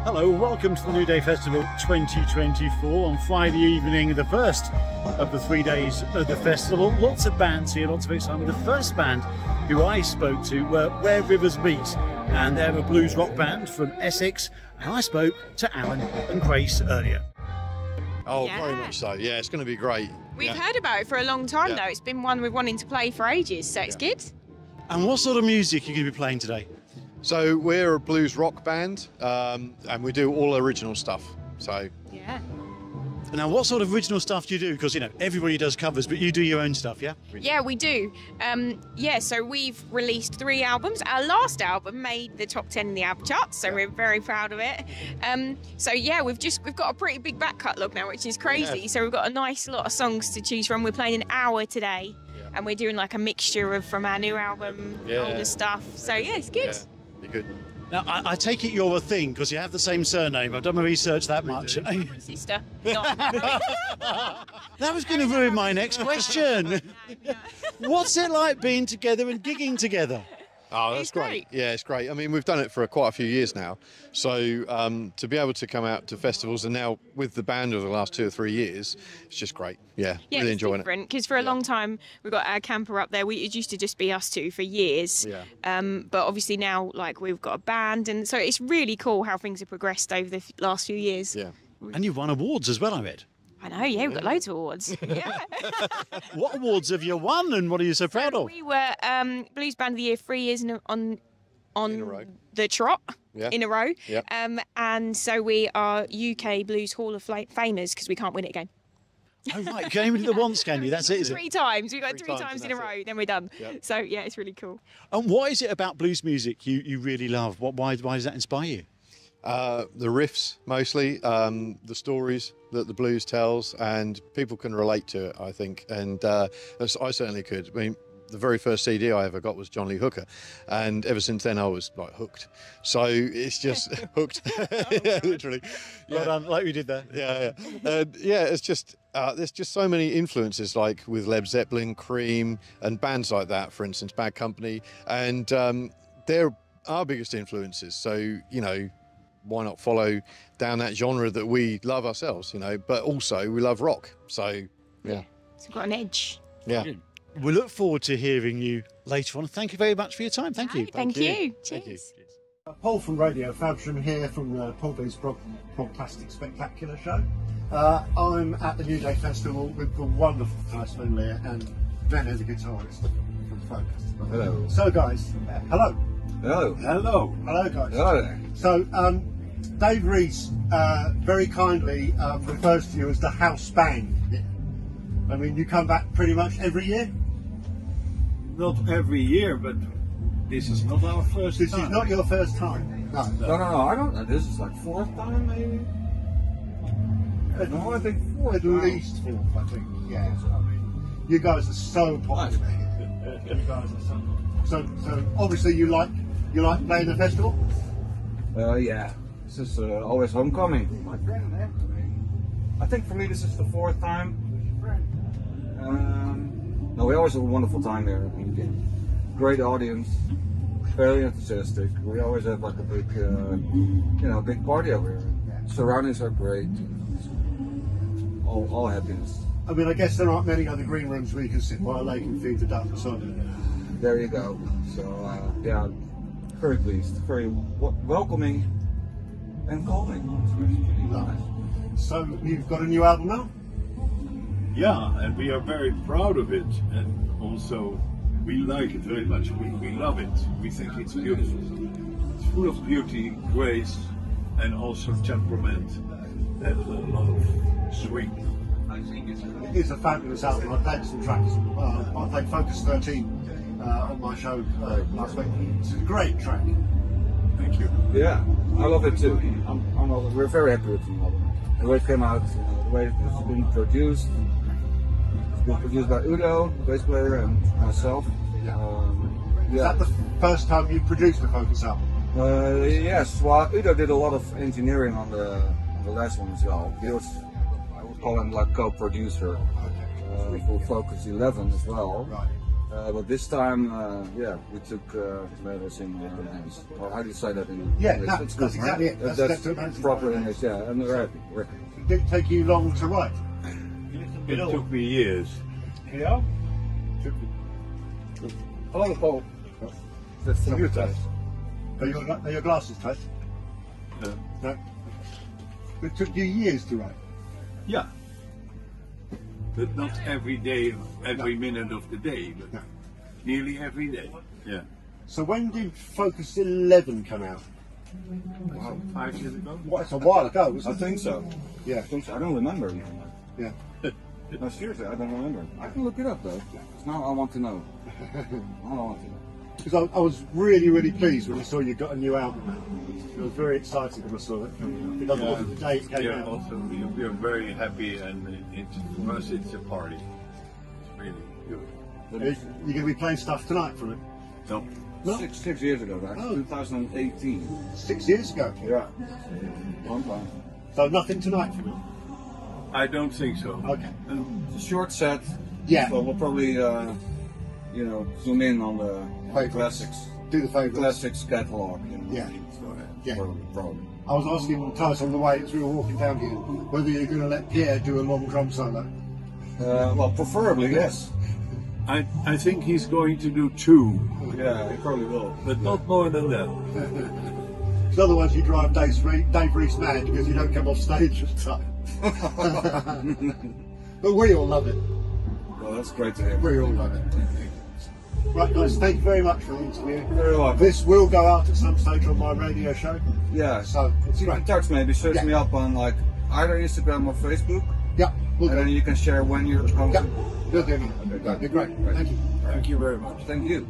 Hello, welcome to the New Day Festival 2024 on Friday evening, the first of the 3 days of the festival. Lots of bands here, lots of excitement. The first band who I spoke to were Where Rivers Meet, and they're a blues rock band from Essex, and I spoke to Alan and Grace earlier. Oh, yeah. Very much so. Yeah, it's going to be great. We've heard about it for a long time though. It's been one we've wanted to play for ages, so it's good. And what sort of music are you going to be playing today? So we're a blues rock band, and we do all original stuff. So yeah. Now, what sort of original stuff do you do? Because you know everybody does covers, but you do your own stuff, yeah? Yeah, we do. Yeah, so we've released 3 albums. Our last album made the top 10 in the album charts, so we're very proud of it. So yeah, we've got a pretty big back catalogue now, which is crazy. Yeah. So we've got a nice lot of songs to choose from. We're playing an hour today, and we're doing like a mixture of from our new album, older stuff. So yeah, it's good. Yeah, good. Now, I take it you're a thing because you have the same surname. I've done my research that much. Sister. That was going to ruin my next question. What's it like being together and gigging together? Oh, that's great. Yeah, it's great. I mean, we've done it for quite a few years now. So to be able to come out to festivals and now with the band over the last 2 or 3 years, it's just great. Yeah, really enjoying it. Because for a long time, we've got our camper up there. It used to just be us two for years. Yeah. But obviously now, like, we've got a band. And so it's really cool how things have progressed over the last few years. Yeah. And you've won awards as well, I read. I know, yeah, we've got loads of awards. Yeah. What awards have you won and what are you so proud of? We were Blues Band of the Year 3 years on the trot in a row. Yeah. And so we are UK Blues Hall of Famers because we can't win it again. Oh, right, you can only win it once, can you? That's it, is it? 3 times. We've got 3 times in a row, then we're done. Yep. So, yeah, it's really cool. And what is it about blues music you really love? Why does that inspire you? The riffs, mostly, the stories that the blues tells, and people can relate to it, I think, and I certainly could. I mean, the very first CD I ever got was John Lee Hooker, and ever since then I was like hooked. So it's just hooked, yeah, literally. Well done, like we did there. Yeah, yeah. Yeah, it's just there's just so many influences, like with Led Zeppelin, Cream, and bands like that. For instance, Bad Company, and they're our biggest influences. So you know, why not follow down that genre that we love ourselves, you know, but also we love rock. So, yeah. It's got an edge. Yeah. We look forward to hearing you later on. Thank you very much for your time. Thank you. Thank you. Cheers. Thank you. Paul from Radio Faversham here from the Paul B's Prog Plastic Spectacular show. I'm at the New Day Festival with the wonderful Caz B and Ben is a guitarist from Focus. Hello. So guys, hello. Hello. Hello. Hello guys. Hello there. So Dave Reese very kindly refers to you as the house band. I mean, you come back pretty much every year? Not every year, but this is not our first time. This is not your first time? No. No, I don't know. This is like 4th time, maybe? No, I think 4th. At least 4th, I think. Yeah. I mean, you guys are so popular. You guys are so obviously you like playing the festival? Yeah. This is always homecoming. I think for me this is the 4th time. No, we always have a wonderful time there. Great audience, very enthusiastic. We always have like a big, big party over here. Surroundings are great. All happiness. I mean, I guess there aren't many other green rooms where you can sit by a lake and feed the ducks. So there you go. So yeah, very pleased, very welcoming and calming. Nice. So you've got a new album now? Yeah, and we are very proud of it, and also we like it very much. We love it. We think it's beautiful. It's full of beauty, grace, and also temperament, and a lot of swing. It is a fabulous album. I played some tracks. I played Focus 13 on my show last week. It's a great track. Thank you. Yeah, I love it too. We're very happy with the album. The way it came out, the way it's been produced. It's been produced by Udo, the bass player, and myself. Is that the first time you produced a Focus album? Yes. Well, Udo did a lot of engineering on the last one as well. He was, I would call him like co-producer for Focus 11 as well. Right. But this time, yeah, we took matters in our own hands. Or how do you say that in English? Yeah, That's that's good, exactly right? it. That's proper English, yeah. And we're happy. It didn't take you long to write. It took me years. Yeah. Hello, Paul. That's the new test. Are your glasses tight? No. It took you years to write. Yeah. But not every day, every minute of the day, but No. nearly every day. Yeah. So when did Focus 11 come out? Wow, 5 years ago? What, it's a while ago, I wasn't it? think so. Yeah. I think so. I don't remember even. Yeah. No, seriously, I don't remember. I can look it up though. 'Cause now I want to know. I want to know. Because I was really, really pleased when I saw you got a new album out. I was very excited when I saw it coming out. Because it wasn't the day it came Yeah, out. also we are very happy, and for us it's a party. It's really good. You're going to be playing stuff tonight from it? No, No? 6 years ago, right? Oh. 2018. 6 years ago. Yeah. Long time. So nothing tonight from it? I don't think so. Okay. It's a short set. Yeah. So we'll probably, you know, zoom in on the Favorites. classics. Do the favourites. Classics catalog. You know. Yeah. Yeah. Probably. I was asking Tice on the way as we were walking down here whether you're going to let Pierre do a long drum solo. Well, preferably yes. I think he's going to do 2, Yeah, he probably will. but not more than that. Because otherwise you drive Dave Reese mad because you don't come off stage at the time. But we all love it. Well, that's great to hear. We all love it. Right guys, thank you very much for the interview. Very welcome. This will go out at some stage on my radio show. Yeah. So it's You can great. text maybe, search Yeah. me up on like either Instagram or Facebook, Yeah, we'll and then do. you can share when you're coming. Yeah, we'll do. That'd be great. Thank you. Thank you very much. Thank you.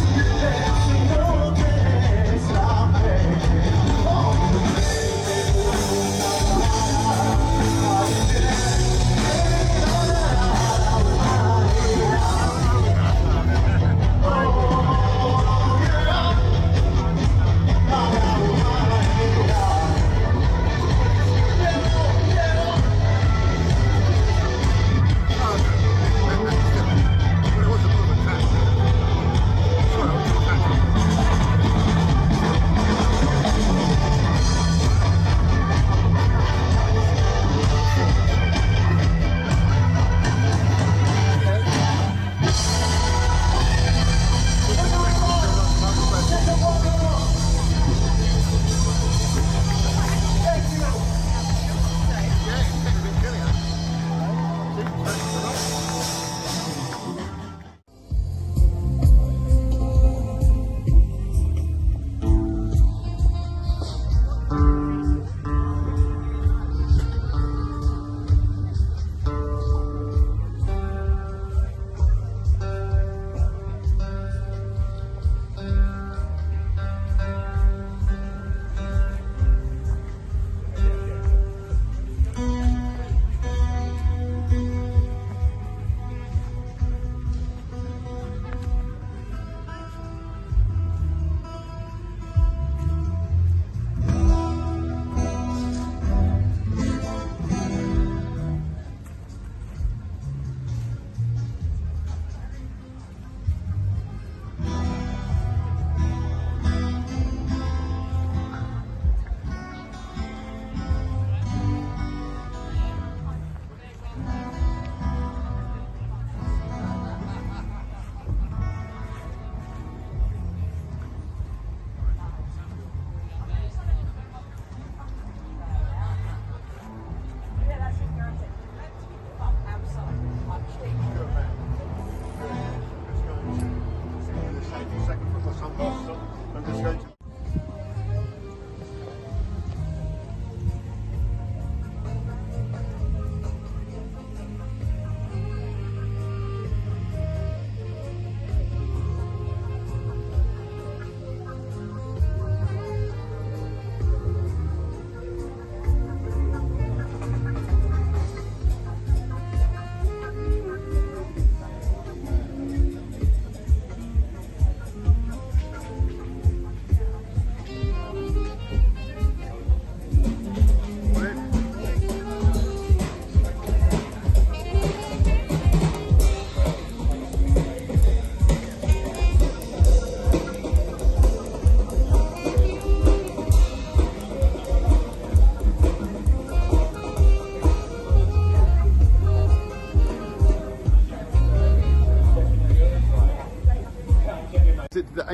Yeah.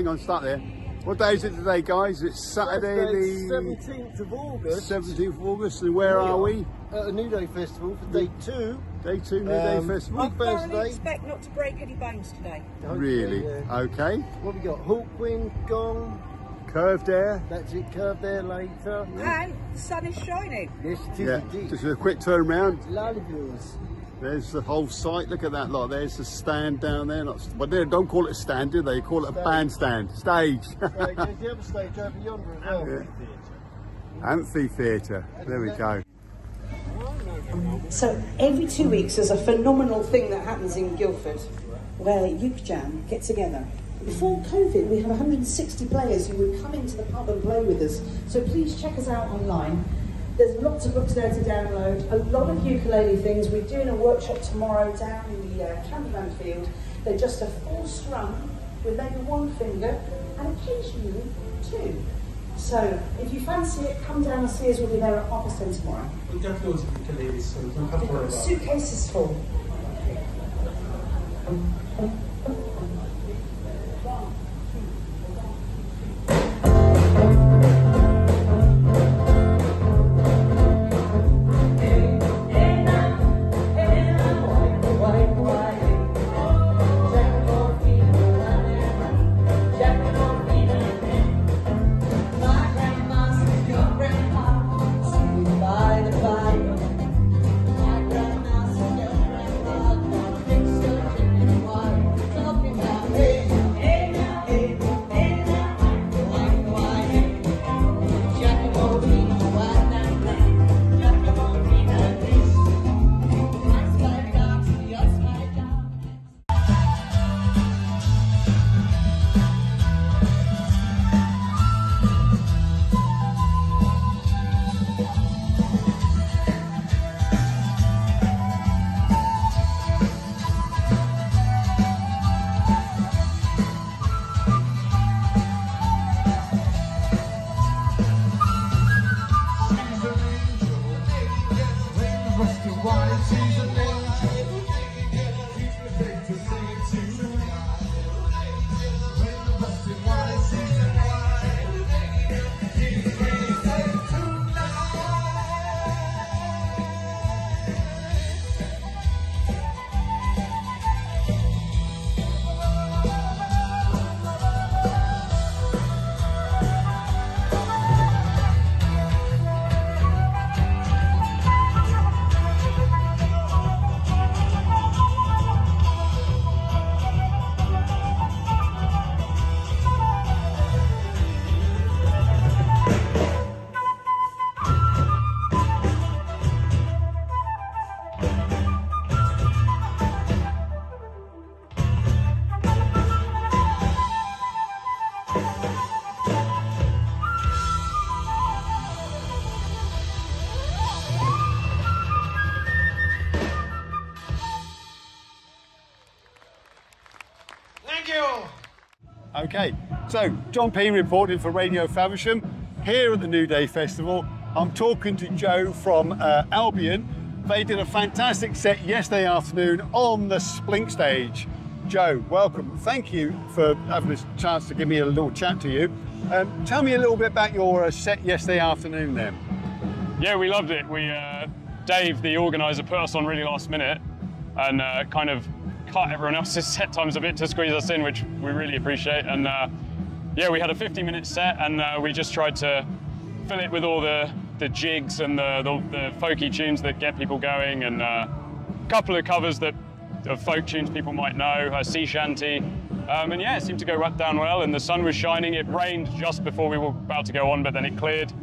hang on, start there. What day is it today, guys? It's Saturday the 17th of August. 17th of August, and where are we? At the New Day Festival for day 2. Day 2, New Day Festival. I thoroughly expect not to break any bones today. Really? Yeah. Okay. What have we got? Hawkwind, GONG. Curved air. That's it, curved air later. And the sun is shining. Yes, it is Yeah. indeed. Just a quick turn round. Lovely views. There's the whole site. Look at that lot. There's the stand down there. But they don't call it a stand, do they? Call it a bandstand. Stage. Right, there's the other stage over yonder as well. Yeah. Amphitheatre. There we go. So every 2 weeks there's a phenomenal thing that happens in Guildford where Youth Jam get together. Before COVID we had 160 players who would come into the pub and play with us. So please check us out online. There's lots of books there to download, a lot of ukulele things. We're doing a workshop tomorrow down in the campervan field. They're just a full strum with maybe one finger and occasionally two. So if you fancy it, come down and see us. We'll be there at 10:30 tomorrow. We've got loads of ukuleles, so we don't have to worry about it. Suitcases full. Okay, so John Payne reporting for Radio Faversham here at the New Day Festival. I'm talking to Joe from Albion. They did a fantastic set yesterday afternoon on the Splink stage. Joe, welcome. Thank you for having this chance to give me a little chat to you. Tell me a little bit about your set yesterday afternoon then. Yeah, we loved it. Dave, the organiser, put us on really last minute and kind of cut everyone else's set times a bit to squeeze us in, which we really appreciate. And yeah, we had a 50-minute set and we just tried to fill it with all the jigs and the folky tunes that get people going, and a couple of covers of folk tunes people might know, a sea shanty. And yeah, it seemed to go down well, and the sun was shining. It rained just before we were about to go on, but then it cleared.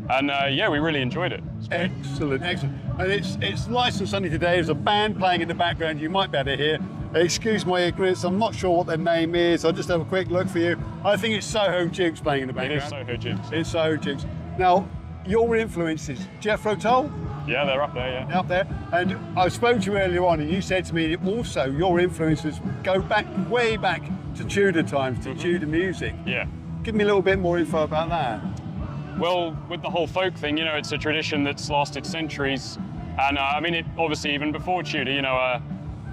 And yeah, we really enjoyed it. Excellent, excellent. And it's nice and sunny today. There's a band playing in the background you might be able to hear. Excuse my ignorance, I'm not sure what their name is. I'll just have a quick look for you. I think it's Soho Dukes playing in the background. It is Soho Dukes. It's Soho Dukes. Now, your influences, Jethro Tull? Yeah, they're up there, yeah. Up there. And I spoke to you earlier on and you said to me also your influences go back, way back to Tudor times, to Tudor music. Yeah. Give me a little bit more info about that. Well, with the whole folk thing, you know, it's a tradition that's lasted centuries. And I mean, obviously even before Tudor, you know,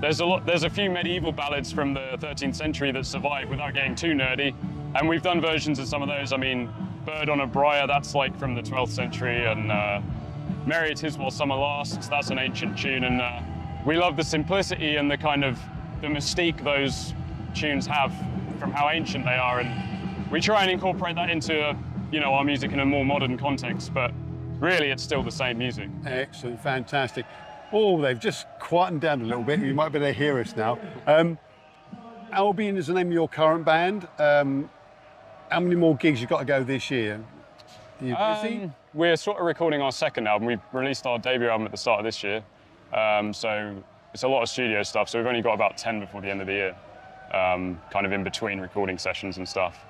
there's a few medieval ballads from the 13th century that survive without getting too nerdy. And we've done versions of some of those. I mean, Bird on a Briar, that's like from the 12th century, and Merry It Is While Summer Lasts, that's an ancient tune, and we love the simplicity and the kind of the mystique those tunes have from how ancient they are, and we try and incorporate that into our music in a more modern context, but really it's still the same music. Excellent, fantastic. Oh, they've just quietened down a little bit. You might be able to hear us now. Albion is the name of your current band. How many more gigs you've got to go this year? Are you busy? We're sort of recording our second album. We released our debut album at the start of this year. So it's a lot of studio stuff. So we've only got about 10 before the end of the year, kind of in between recording sessions and stuff.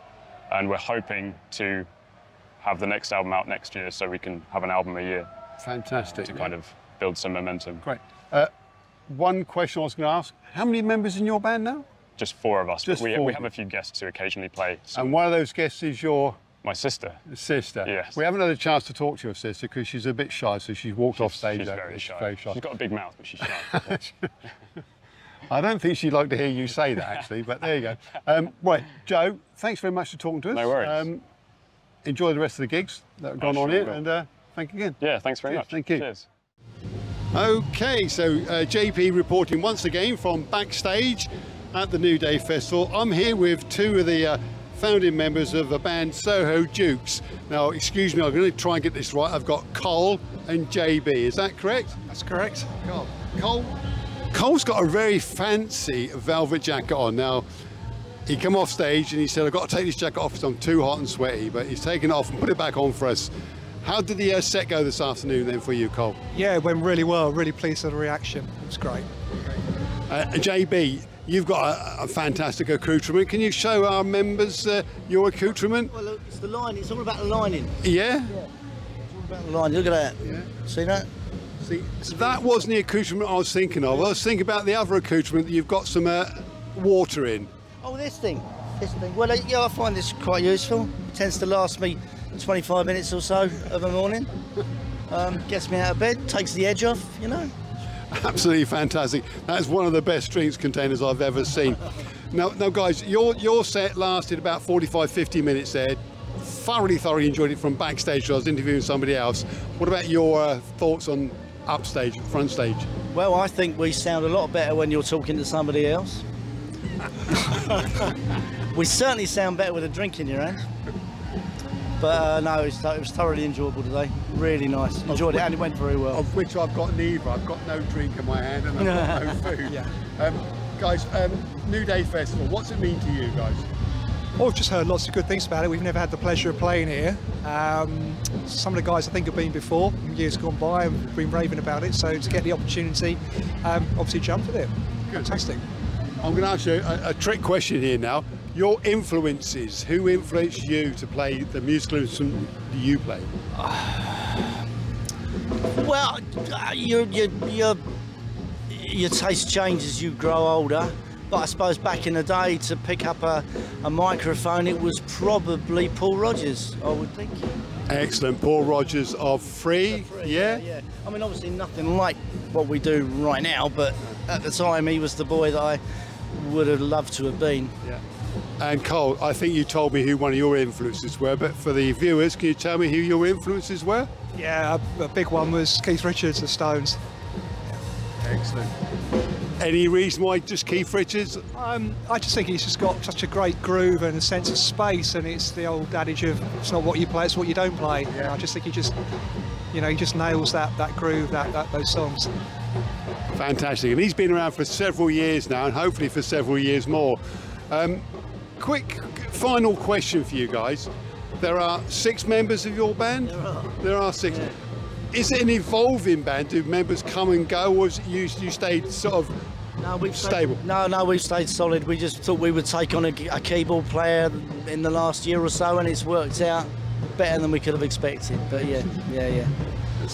And we're hoping to have the next album out next year so we can have an album a year. Fantastic. To kind of build some momentum. Great. One question I was going to ask, how many members in your band now? Just 4 of us. Just we 4. have a few guests who occasionally play. And one of those guests is your... My sister. Sister. Yes. We haven't had a chance to talk to your sister because she's a bit shy, so she's walked off stage. She's very shy. Very shy. She's got a big mouth, but she's shy. I don't think she'd like to hear you say that, actually, but there you go. Right, Joe, thanks very much for talking to us. No worries. Enjoy the rest of the gigs that have gone on here, and thank you again. Yeah, thanks very much. Thank you. Cheers. Okay, so JP reporting once again from backstage at the New Day Festival. I'm here with 2 of the founding members of the band Soho Dukes. Now, excuse me, I'm going to try and get this right. I've got Cole and JB. Is that correct? That's correct. Cole's got a very fancy velvet jacket on. Now, he came off stage and he said, I've got to take this jacket off because I'm too hot and sweaty, but he's taken it off and put it back on for us. How did the set go this afternoon then for you, Cole? Yeah, it went really well. Really pleased with the reaction. It was great. JB, you've got a fantastic accoutrement. Can you show our members your accoutrement? Well, look, it's the line. It's all about the lining. Yeah? Yeah. It's all about the line. Look at that. Yeah. See that? See, that wasn't the accoutrement I was thinking of. I was thinking about the other accoutrement that you've got some water in. Oh, this thing. This thing. Well, yeah, I find this quite useful. It tends to last me 25 minutes or so of a morning. Gets me out of bed, takes the edge off, Absolutely fantastic. That's one of the best drinks containers I've ever seen. Now guys, your set lasted about 45-50 minutes there. Thoroughly enjoyed it from backstage. I was interviewing somebody else. What about your thoughts on upstage, front stage? Well, I think we sound a lot better when you're talking to somebody else. We certainly sound better with a drink in your hand. But no, it was thoroughly enjoyable today. Really nice. Enjoyed it, and it went very well. Of which I've got neither. I've got no drink in my hand and I've got no food. Yeah. Guys, New Day Festival, what's it mean to you guys? Well, we've just heard lots of good things about it. We've never had the pleasure of playing here. Some of the guys I think have been before, in years gone by, and have been raving about it. So to get the opportunity, obviously jumped at it. Good. Fantastic. I'm going to ask you a trick question here now. Your influences, who influenced you to play the musical instrument you play? Well, your taste changes as you grow older. But I suppose back in the day, to pick up a microphone, it was probably Paul Rodgers, I would think. Excellent. Paul Rodgers of Free, yeah? I mean, obviously nothing like what we do right now, but at the time he was the boy that I would have loved to have been. Yeah. And Cole, I think you told me who one of your influences were, but for the viewers, can you tell me who your influences were? Yeah, a big one was Keith Richards of Stones. Excellent. Any reason why just Keith Richards? I just think he's just got such a great groove and a sense of space, and it's the old adage of it's not what you play, it's what you don't play. Yeah. I just think he just nails that groove, those songs. Fantastic, and he's been around for several years now, and hopefully for several years more. Quick final question for you guys. There are 6 members of your band? There are 6. Yeah. Is it an evolving band? Do members come and go, or is it you stayed sort of stable? No, we've stayed solid. We just thought we would take on a keyboard player in the last year or so, and it's worked out better than we could have expected. But yeah.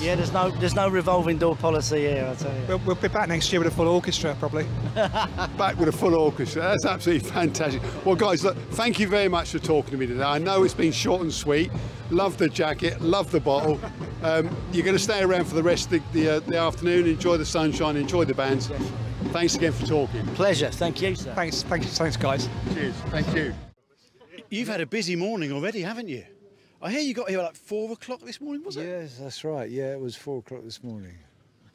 Yeah, there's no revolving door policy here, I tell you. We'll be back next year with a full orchestra, probably. Back with a full orchestra. That's absolutely fantastic. Well, guys, look, thank you very much for talking to me today. I know it's been short and sweet. Love the jacket, love the bottle. You're going to stay around for the rest of the afternoon. Enjoy the sunshine, enjoy the bands. Yes. Thanks again for talking. Pleasure. Thank you, sir. Thanks, guys. Cheers. Thank you. You've had a busy morning already, haven't you? I hear you got here at like 4 o'clock this morning, was it? Yes, that's right. Yeah, it was 4 o'clock this morning.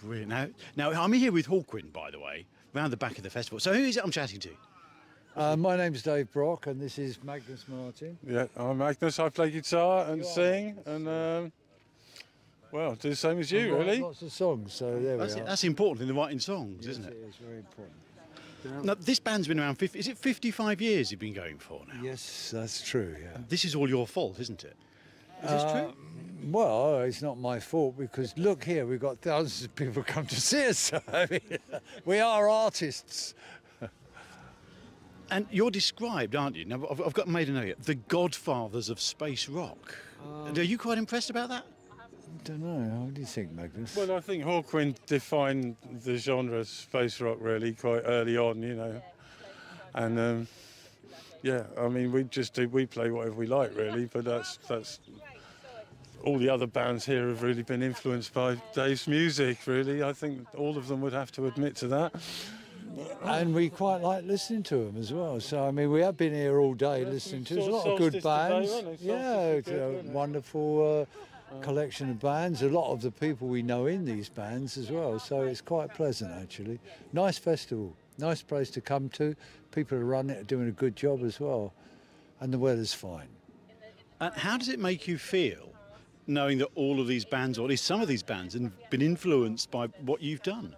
Brilliant. Now I'm here with Hawkwind, by the way, round the back of the festival. So who is it I'm chatting to? My name's Dave Brock, and this is Magnus Martin. Yeah, I'm Magnus. I play guitar and sing, and well, do the same as you, really. Lots of songs, so there we are. That's important in the writing songs, isn't it? It is very important. Now, this band's been around, is it 55 years you've been going for now? Yes, that's true, yeah. This is all your fault, isn't it? Is this true? Well, it's not my fault, because look here, we've got thousands of people come to see us. So, I mean, we are artists. And you're described, aren't you? Now, I've got made a note here, the godfathers of space rock. Are you quite impressed about that? I don't know. What do you think, Magnus? Well, I think Hawkwind defined the genre space rock really quite early on, you know. And yeah, I mean, we play whatever we like really, but that's all the other bands here have really been influenced by Dave's music, really. I think all of them would have to admit to that. And we quite like listening to them as well. So, I mean, we have been here all day listening to. There's a lot of good bands. Yeah, it's a wonderful collection of bands. A lot of the people we know in these bands as well. So it's quite pleasant, actually. Nice festival. Nice place to come to. People who run it are doing a good job as well. And the weather's fine. And how does it make you feel knowing that all of these bands, or at least some of these bands, have been influenced by what you've done?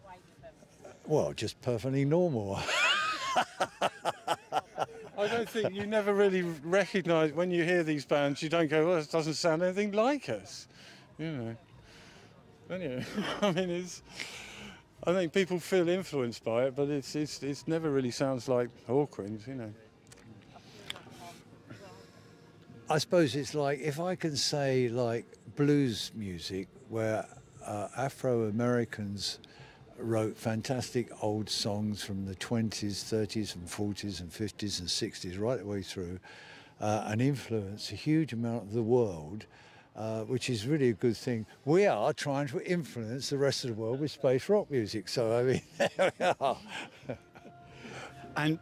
Well, just perfectly normal. I don't think you never really recognise, when you hear these bands, you don't go, well, it doesn't sound anything like us, you know. Anyway, I mean, I think people feel influenced by it, but it's never really sounds like Hawkwind, you know. I suppose it's like, if I can say, like, blues music, where Afro-Americans wrote fantastic old songs from the 20s, 30s and 40s and 50s and 60s, right the way through, and influenced a huge amount of the world, which is really a good thing. We are trying to influence the rest of the world with space rock music, so I mean, there we are. And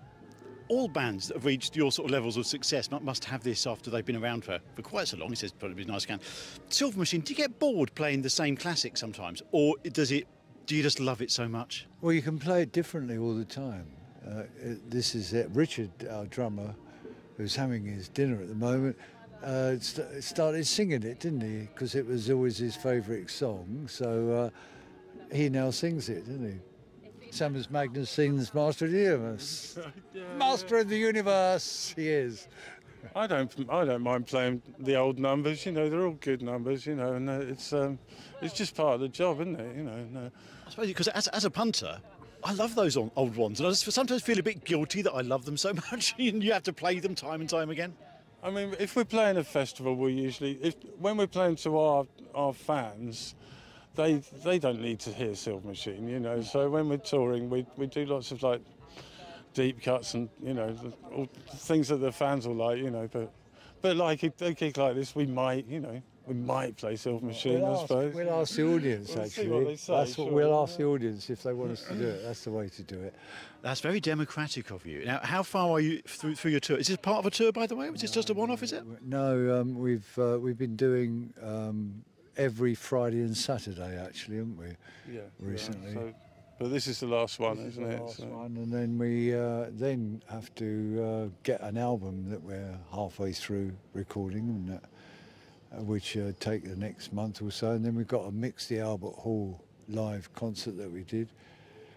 all bands that have reached your sort of levels of success must have this after they've been around for quite so long. He says probably nice can. Silver Machine, do you get bored playing the same classic sometimes, or do you just love it so much? Well, you can play it differently all the time. This is it. Richard, our drummer, who's having his dinner at the moment, started singing it, didn't he? Because it was always his favourite song. So he now sings it, doesn't he? Same as Magnus sings Master of the Universe. Master of the Universe, he is. I don't mind playing the old numbers, you know, they're all good numbers, you know, and it's just part of the job, isn't it, you know. And, I suppose because as a punter, I love those old ones, and I sometimes feel a bit guilty that I love them so much, and you have to play them time and time again. I mean, if we're playing a festival, we usually, when we're playing to our fans, they don't need to hear Silver Machine, you know, so when we're touring, we do lots of, like, deep cuts and, you know, all things that the fans will like, you know, but like a gig like this, we might play Silver Machine, I suppose. We'll ask the audience, We'll actually. see what they say, That's what sure. we'll ask the audience if they want us to do it. That's the way to do it. That's very democratic of you. Now, how far are you through your tour? Is this part of a tour, by the way? Was this just a one-off, is it? No, we've been doing every Friday and Saturday, actually, haven't we? Yeah. Recently. Yeah, but this is the last one, isn't it? The last one, and then we then have to get an album that we're halfway through recording, and which take the next month or so, and then we've got to mix the Albert Hall live concert that we did.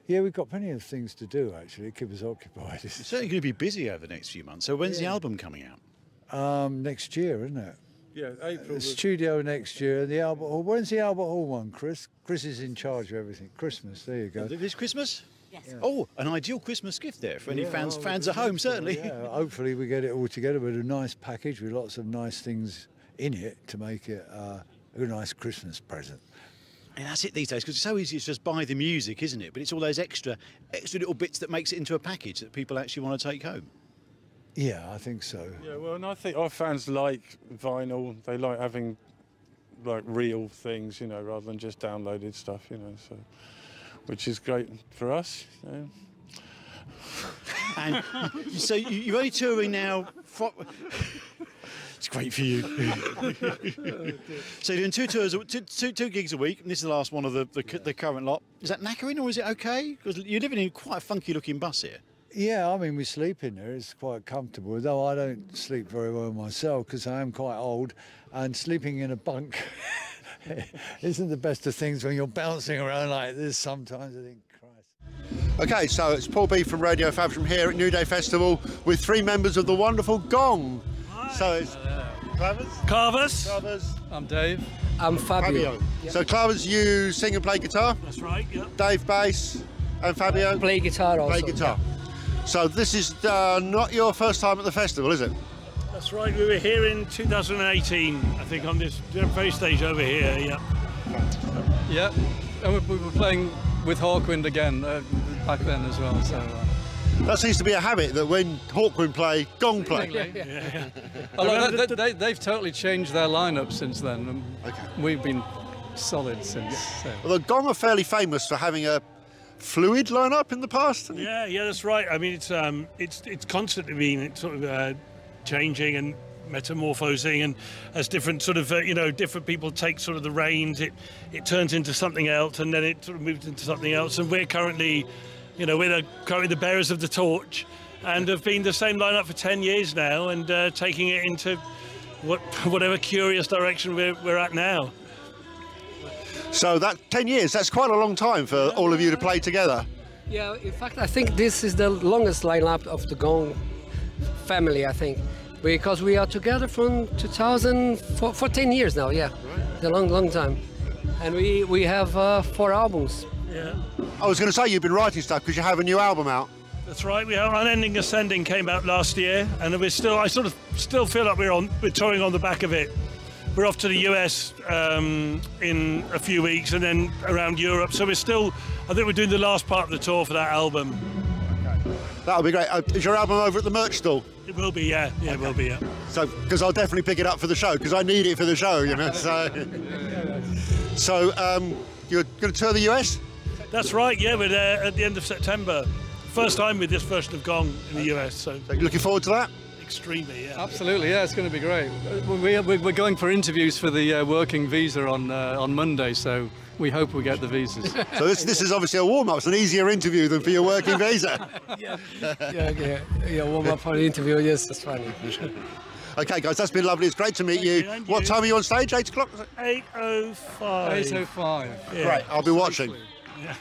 Yeah, we've got plenty of things to do, actually, keep us occupied. You're certainly going to be busy over the next few months. So when's the album coming out? Next year, isn't it? Yeah, April. The studio next year, the Albert Hall. When's the Albert Hall one, Chris? Chris is in charge of everything. Christmas, there you go. This Christmas? Yes. Yeah. Oh, an ideal Christmas gift there for any fans at home, certainly. Yeah, hopefully we get it all together with a nice package with lots of nice things in it to make it a nice Christmas present. And that's it these days, because it's so easy to just buy the music, isn't it? But it's all those extra little bits that makes it into a package that people actually want to take home. Yeah, I think so. Yeah, well, and I think our fans like vinyl. They like having, like, real things, you know, rather than just downloaded stuff, you know, so, which is great for us. You know. And so you're only touring now It's great for you. So you're doing 2 tours, two gigs a week, and this is the last one of the current lot. Is that knackering or is it okay? Because you're living in quite a funky looking bus here. Yeah, I mean, we sleep in there. It's quite comfortable, though I don't sleep very well myself because I am quite old, and sleeping in a bunk isn't the best of things when you're bouncing around like this sometimes, I think. Okay, so it's Paul B from Radio Faversham here at New Day Festival with 3 members of the wonderful GONG. Hi. So it's Clavers. I'm Dave. I'm Fabio. Yep. So Clavers, you sing and play guitar? That's right, yeah. Dave, bass, and Fabio? Play guitar also. Play guitar. Yeah. So this is not your first time at the festival, is it? That's right, we were here in 2018, I think, on this very stage over here, yeah. Yeah, and we were playing with Hawkwind again back then as well. So that seems to be a habit that when Hawkwind play, GONG play. Yeah. Although they've totally changed their lineup since then. And we've been solid since. So. Well, the GONG are fairly famous for having a fluid lineup in the past. Yeah, that's right. I mean, it's constantly been sort of changing and metamorphosing, and as different sort of different people take sort of the reins, it turns into something else, and then it sort of moves into something else. And we're currently, we're currently the bearers of the torch, and have been the same lineup for 10 years now, and taking it into whatever curious direction we're at now. So that 10 years, that's quite a long time for all of you to play together. Yeah, in fact, I think this is the longest lineup of the GONG family, I think. Because we are together from 2000 for 10 years now, yeah, right. A long time, and we have 4 albums. Yeah. I was going to say you've been writing stuff because you have a new album out. That's right. We have Unending Ascending came out last year, and I sort of still feel like we're touring on the back of it. We're off to the US in a few weeks, and then around Europe. So I think we're doing the last part of the tour for that album. Okay. That'll be great. Is your album over at the merch stall? It will be, yeah. Yeah, okay. It will be, yeah. So, because I'll definitely pick it up for the show, because I need it for the show, So, you're going to tour the US? That's right, yeah. We're there at the end of September. First time with this version of GONG in the US. So you're looking forward to that? Extremely, yeah. Absolutely, yeah. It's going to be great. We're going for interviews for the working visa on Monday, so we hope we get the visas. So this is obviously a warm-up. It's an easier interview than for your working visa. Yeah, warm up for the interview. Yes, that's funny. Okay, guys, that's been lovely. It's great to meet you. What time are you on stage? 8 o'clock? 8:05. 8:05. Yeah. Great. I'll be watching. Yeah.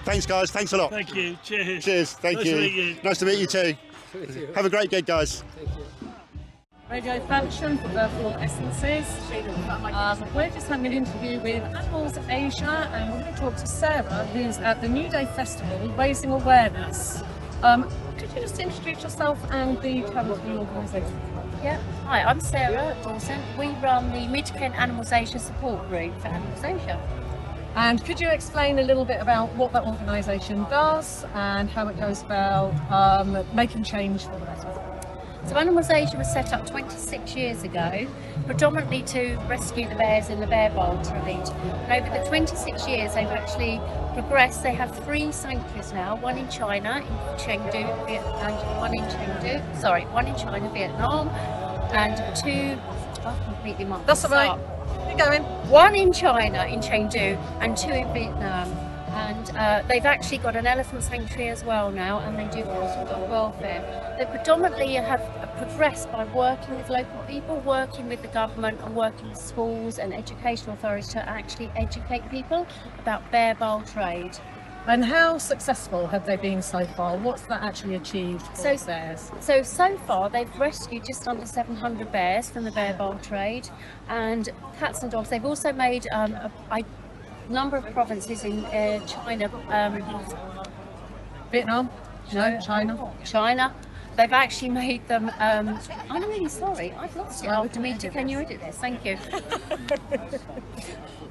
Thanks, guys. Thanks a lot. Thank you. Cheers. Cheers. Thank you. Nice to meet you. Nice to meet you too. Have a great gig, guys. Thank you. Radio Faversham for Virtual Essences. We're just having an interview with Animals Asia, and we're going to talk to Sarah, who's at the New Day Festival raising awareness. Could you just introduce yourself and the talent of the organisation? Yeah, hi, I'm Sarah Dawson. We run the Mid-Kent Animals Asia support group for Animals Asia. And could you explain a little bit about what that organisation does and how it goes about making change for the better? So Animals Asia was set up 26 years ago, predominantly to rescue the bears in the bear bowl trade. And over the 26 years they've actually progressed. They have 3 sanctuaries now, one in China, in Chengdu, and one in China, Vietnam, and 2, completely marked. That's all right. Keep going. 1 in China, in Chengdu, and 2 in Vietnam. And they've actually got an elephant sanctuary as well now, and they do also dog welfare. They predominantly have progressed by working with local people, working with the government, and working with schools and educational authorities to actually educate people about bear bowl trade. And how successful have they been so far? What's that actually achieved for bears? So far they've rescued just under 700 bears from the bear bowl trade, and cats and dogs. They've also made a number of provinces in China, Vietnam, no, China. They've actually made them. I'm really sorry, I've lost it. Oh, Demeter, can you edit this? Thank you.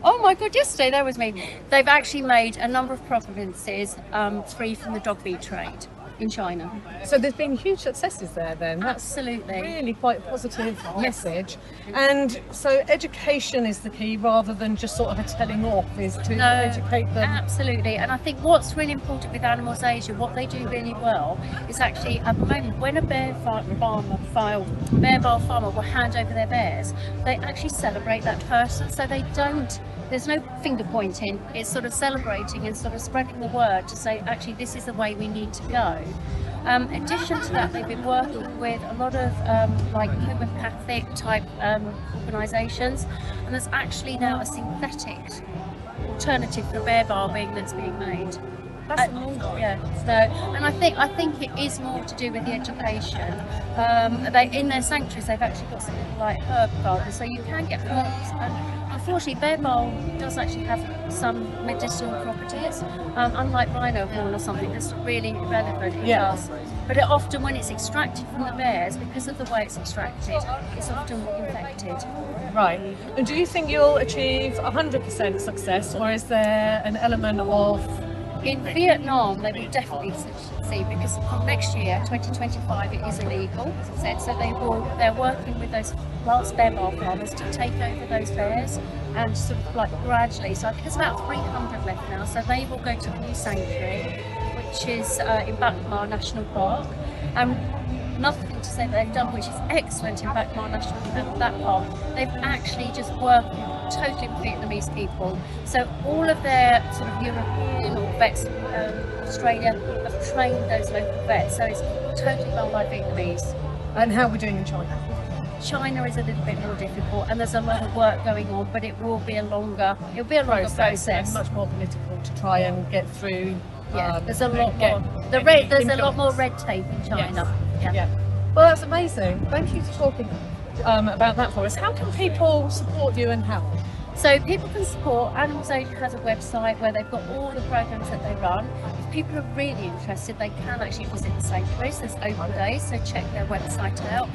Oh my God, yesterday there was me. They've actually made a number of provinces free from the dog meat trade. in China. So there's been huge successes there then. That's Absolutely. really quite a positive message. And so education is the key rather than just sort of a telling off, is to educate them. Absolutely. And I think what's really important with Animals Asia, what they do really well is actually at the moment when a bear farmer will hand over their bears, they actually celebrate that person. So they don't, there's no finger pointing, it's sort of celebrating and sort of spreading the word to say actually this is the way we need to go. In addition to that, they've been working with a lot of like homeopathic type organisations, and there's actually now a synthetic alternative for bear barbing that's being made. Yeah, so, and I think it is more to do with the education. They in their sanctuaries they've actually got something like herb gardens, so you can get herbs. And unfortunately, bear balm does actually have some medicinal properties, unlike rhino horn or something that's really relevant. It does. But it often, when it's extracted from the bears, because of the way it's extracted, it's often infected. Right. And do you think you'll achieve 100% success, or is there an element of... In Vietnam, they will definitely succeed because from next year, 2025, it is illegal, as I said. So they're working with those last bear bar farmers to take over those bears and sort of like gradually. So I think there's about 300 left now. So they will go to the new sanctuary, which is in Bacmar National Park. And another thing to say that they've done, which is excellent in Bacmar National Park, they've actually just worked totally with Vietnamese people. So all of their sort of European or vets, Australia, have trained those local vets. So it's totally run by Vietnamese. And how are we doing in China? China is a little bit more difficult, and there's a lot of work going on, but it will be a longer process. And much more political to try and get through. Yeah, there's a lot more. There's a lot more red tape in China. Yes. Yeah. Well, that's amazing. Thank you for talking about that for us. How can people support you and help? So people can support. Animals Asia has a website where they've got all the programs that they run. If people are really interested, they can actually visit the sanctuaries. There's open days, so check their website out.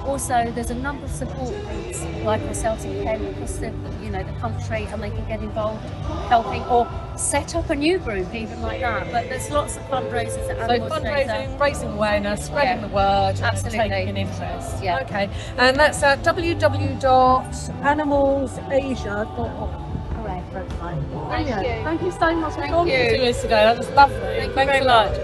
Also, there's a number of support groups like ourselves in Kent across the country, and they can get involved helping or set up a new group even like that. But there's lots of fundraisers at Animals Asia. So fundraising, raising awareness, spreading the word, absolutely, and taking an interest. Yeah. Okay. And that's at www.animalsasia.org. Correct. Thank you so much for talking to us today. That was lovely. Thank you very much.